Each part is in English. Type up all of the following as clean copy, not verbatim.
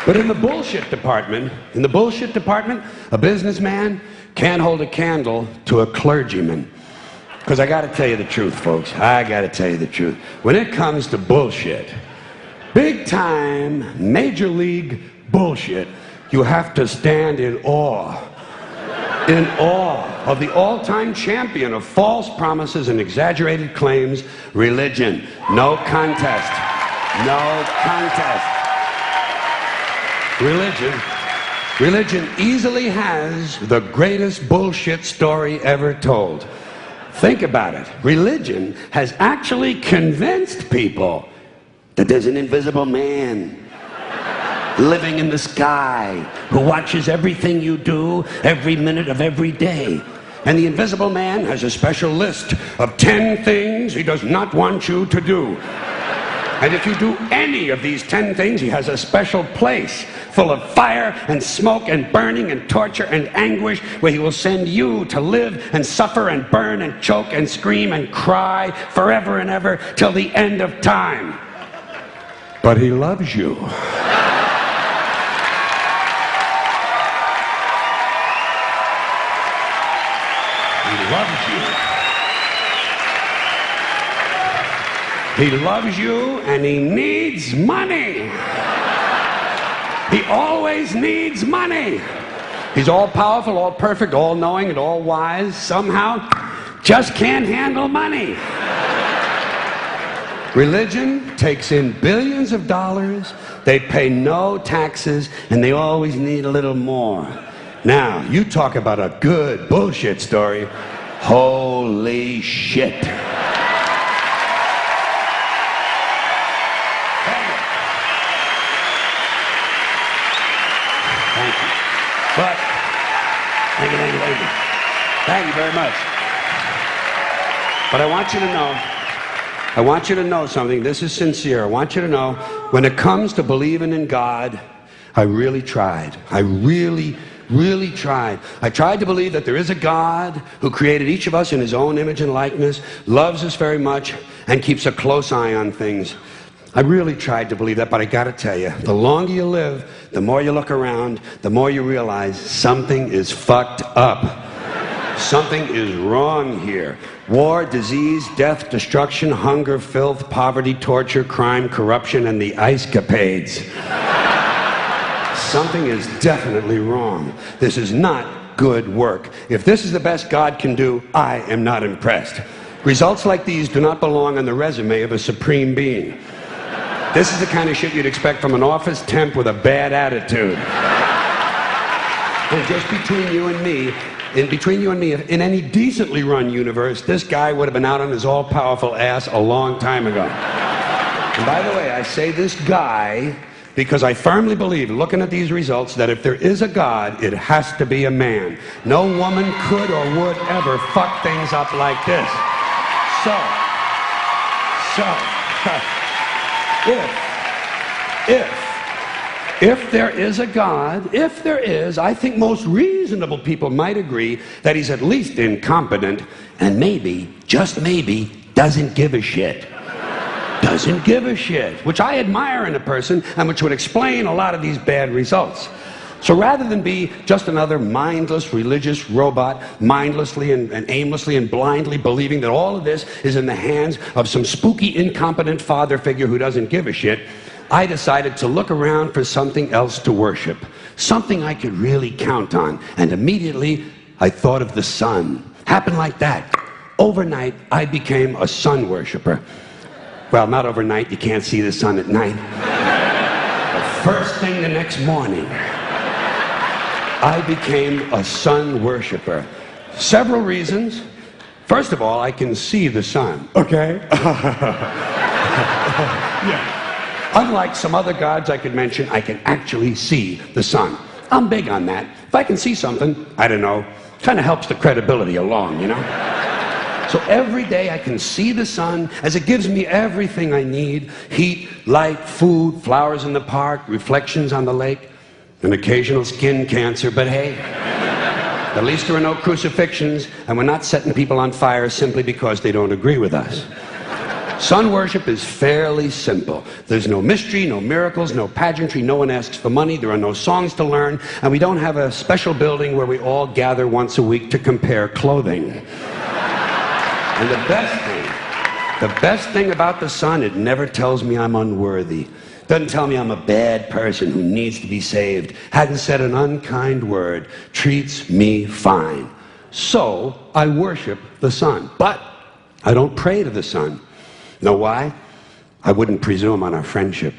But in the bullshit department, a businessman can't hold a candle to a clergyman. Because I got to tell you the truth, folks. I got to tell you the truth. When it comes to bullshit, big time, major league bullshit, you have to stand in awe of the all-time champion of false promises and exaggerated claims, religion. No contest. No contest. Religion easily has the greatest bullshit story ever told. Think about it. Religion has actually convinced people that there's an invisible man living in the sky who watches everything you do every minute of every day. And the invisible man has a special list of 10 things he does not want you to do. And if you do any of these 10 things, he has a special place full of fire and smoke and burning and torture and anguish where he will send you to live and suffer and burn and choke and scream and cry forever and ever till the end of time. But he loves you. He loves you. He loves you and he needs money. He always needs money. He's all powerful, all perfect, all knowing, and all wise. Somehow, just can't handle money. Religion takes in billions of dollars. They pay no taxes, and they always need a little more. Now, you talk about a good bullshit story. Holy shit. But, thank you very much. But I want you to know something. This is sincere. I want you to know, when it comes to believing in God, I really tried. I really tried. I tried to believe that there is a God who created each of us in his own image and likeness, loves us very much, and keeps a close eye on things. I really tried to believe that, but I gotta tell you, the longer you live, the more you look around, the more you realize something is fucked up. Something is wrong here. War, disease, death, destruction, hunger, filth, poverty, torture, crime, corruption, and the ice capades. Something is definitely wrong. This is not good work. If this is the best God can do, I am not impressed. Results like these do not belong on the resume of a supreme being. This is the kind of shit you'd expect from an office temp with a bad attitude. And just between you and me, in any decently run universe, this guy would have been out on his all-powerful ass a long time ago. And by the way, I say this guy because I firmly believe, looking at these results, that if there is a God, it has to be a man. No woman could or would ever fuck things up like this. If there is a God, if there is, I think most reasonable people might agree that he's at least incompetent and maybe, just maybe, doesn't give a shit. Doesn't give a shit, which I admire in a person and which would explain a lot of these bad results. So rather than be just another mindless religious robot, mindlessly and aimlessly and blindly believing that all of this is in the hands of some spooky, incompetent father figure who doesn't give a shit, I decided to look around for something else to worship, something I could really count on. And immediately, I thought of the sun. Happened like that. Overnight, I became a sun worshiper. Well, not overnight, you can't see the sun at night. But first thing the next morning, I became a sun worshiper. Several reasons. First of all, I can see the sun, okay? Yeah. Unlike some other gods I could mention, I can actually see the sun. I'm big on that. If I can see something, I don't know, kind of helps the credibility along, you know? So every day I can see the sun as it gives me everything I need: heat, light, food, flowers in the park, reflections on the lake, an occasional skin cancer, but hey, at least there are no crucifixions, and we're not setting people on fire simply because they don't agree with us. Sun worship is fairly simple. There's no mystery, no miracles, no pageantry, no one asks for money, there are no songs to learn, and we don't have a special building where we all gather once a week to compare clothing. And the best thing about the sun, it never tells me I'm unworthy. Doesn't tell me I'm a bad person who needs to be saved. Hadn't said an unkind word. Treats me fine. So, I worship the sun. But I don't pray to the sun. Know why? I wouldn't presume on our friendship.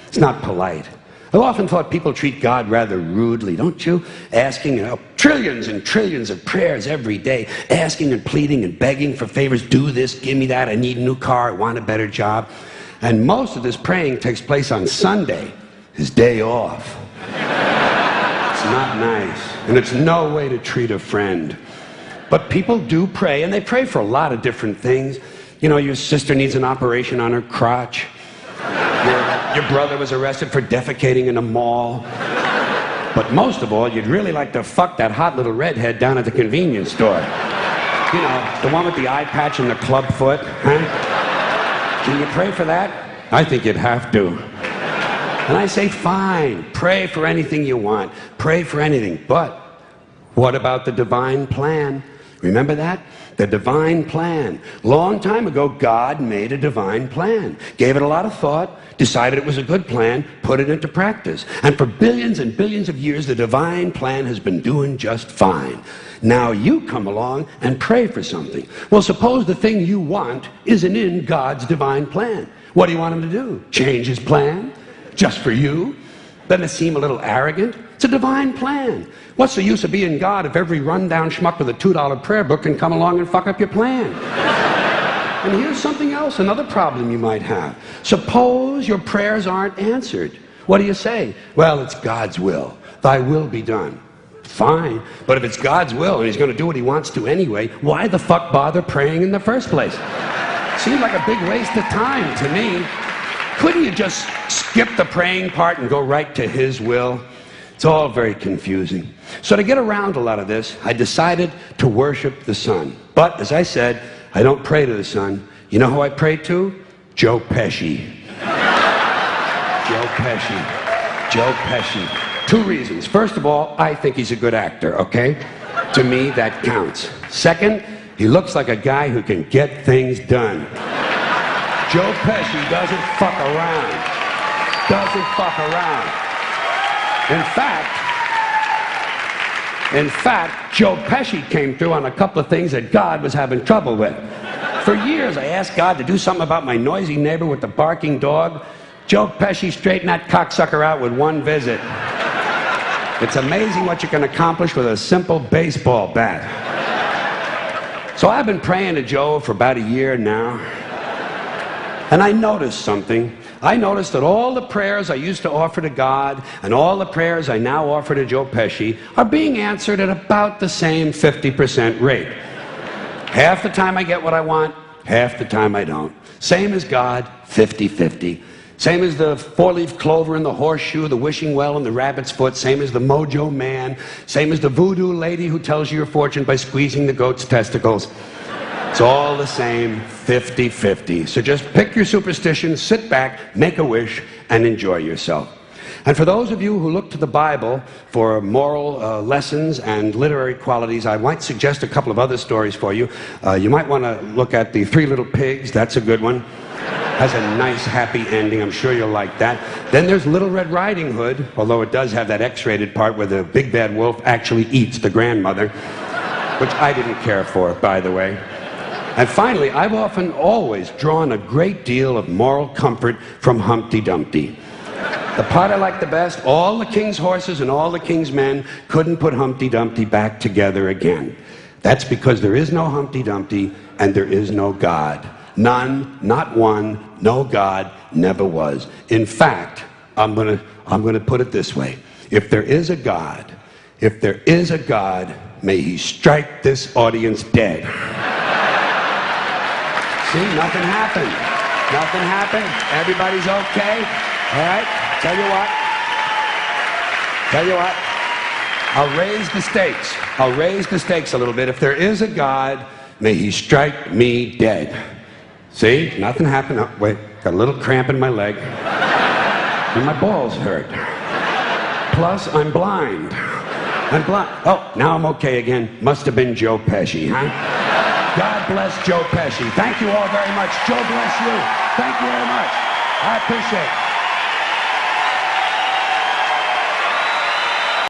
It's not polite. I've often thought people treat God rather rudely, don't you? Asking trillions and trillions of prayers every day, asking and pleading and begging for favors. Do this, give me that, I need a new car, I want a better job. And most of this praying takes place on Sunday, his day off. It's not nice, and it's no way to treat a friend. But people do pray, and they pray for a lot of different things. You know, your sister needs an operation on her crotch. Your brother was arrested for defecating in a mall. But most of all, you'd really like to fuck that hot little redhead down at the convenience store. You know, the one with the eye patch and the club foot, huh? Can you pray for that? I think you'd have to. And I say, fine, pray for anything you want. Pray for anything. But what about the divine plan? Remember that? The divine plan. Long time ago, God made a divine plan. Gave it a lot of thought, decided it was a good plan, put it into practice. And for billions and billions of years, the divine plan has been doing just fine. Now you come along and pray for something. Well, suppose the thing you want isn't in God's divine plan. What do you want him to do? Change his plan? Just for you? Doesn't it seem a little arrogant? It's a divine plan. What's the use of being God if every rundown schmuck with a $2 prayer book can come along and fuck up your plan? And here's something else, another problem you might have. Suppose your prayers aren't answered. What do you say? Well, it's God's will. Thy will be done. Fine, but if it's God's will and he's going to do what he wants to anyway, why the fuck bother praying in the first place? Seems like a big waste of time to me. Couldn't you just skip the praying part and go right to his will? It's all very confusing. So to get around a lot of this, I decided to worship the sun. But, as I said, I don't pray to the sun. You know who I pray to? Joe Pesci. Joe Pesci. Joe Pesci. 2 reasons. First of all, I think he's a good actor, okay? To me, that counts. Second, he looks like a guy who can get things done. Joe Pesci doesn't fuck around. Doesn't fuck around. In fact, Joe Pesci came through on a couple of things that God was having trouble with. For years, I asked God to do something about my noisy neighbor with the barking dog. Joe Pesci straightened that cocksucker out with 1 visit. It's amazing what you can accomplish with a simple baseball bat. So I've been praying to Joe for about a year now. And I noticed something. I noticed that all the prayers I used to offer to God and all the prayers I now offer to Joe Pesci are being answered at about the same 50% rate. Half the time I get what I want, half the time I don't. Same as God, 50-50. Same as the 4-leaf clover and the horseshoe, the wishing well and the rabbit's foot. Same as the mojo man. Same as the voodoo lady who tells you your fortune by squeezing the goat's testicles. It's all the same, 50-50. So just pick your superstition, sit back, make a wish, and enjoy yourself. And for those of you who look to the Bible for moral lessons and literary qualities, I might suggest a couple of other stories for you. You might want to look at The 3 Little Pigs. That's a good one. Has a nice, happy ending. I'm sure you'll like that. Then there's Little Red Riding Hood, although it does have that X-rated part where the big bad wolf actually eats the grandmother, which I didn't care for, by the way. And finally, I've often always drawn a great deal of moral comfort from Humpty Dumpty. The part I like the best, all the king's horses and all the king's men couldn't put Humpty Dumpty back together again. That's because there is no Humpty Dumpty and there is no God. None, not one, no God, never was. In fact, I'm gonna put it this way. If there is a God, may he strike this audience dead. See, nothing happened. Nothing happened. Everybody's okay. All right? Tell you what. I'll raise the stakes. I'll raise the stakes a little bit. If there is a God, may he strike me dead. See, nothing happened. Oh, wait, got a little cramp in my leg. And my balls hurt. Plus, I'm blind. I'm blind. Oh, now I'm okay again. Must have been Joe Pesci, huh? God bless Joe Pesci. Thank you all very much. Joe bless you. Thank you very much. I appreciate it.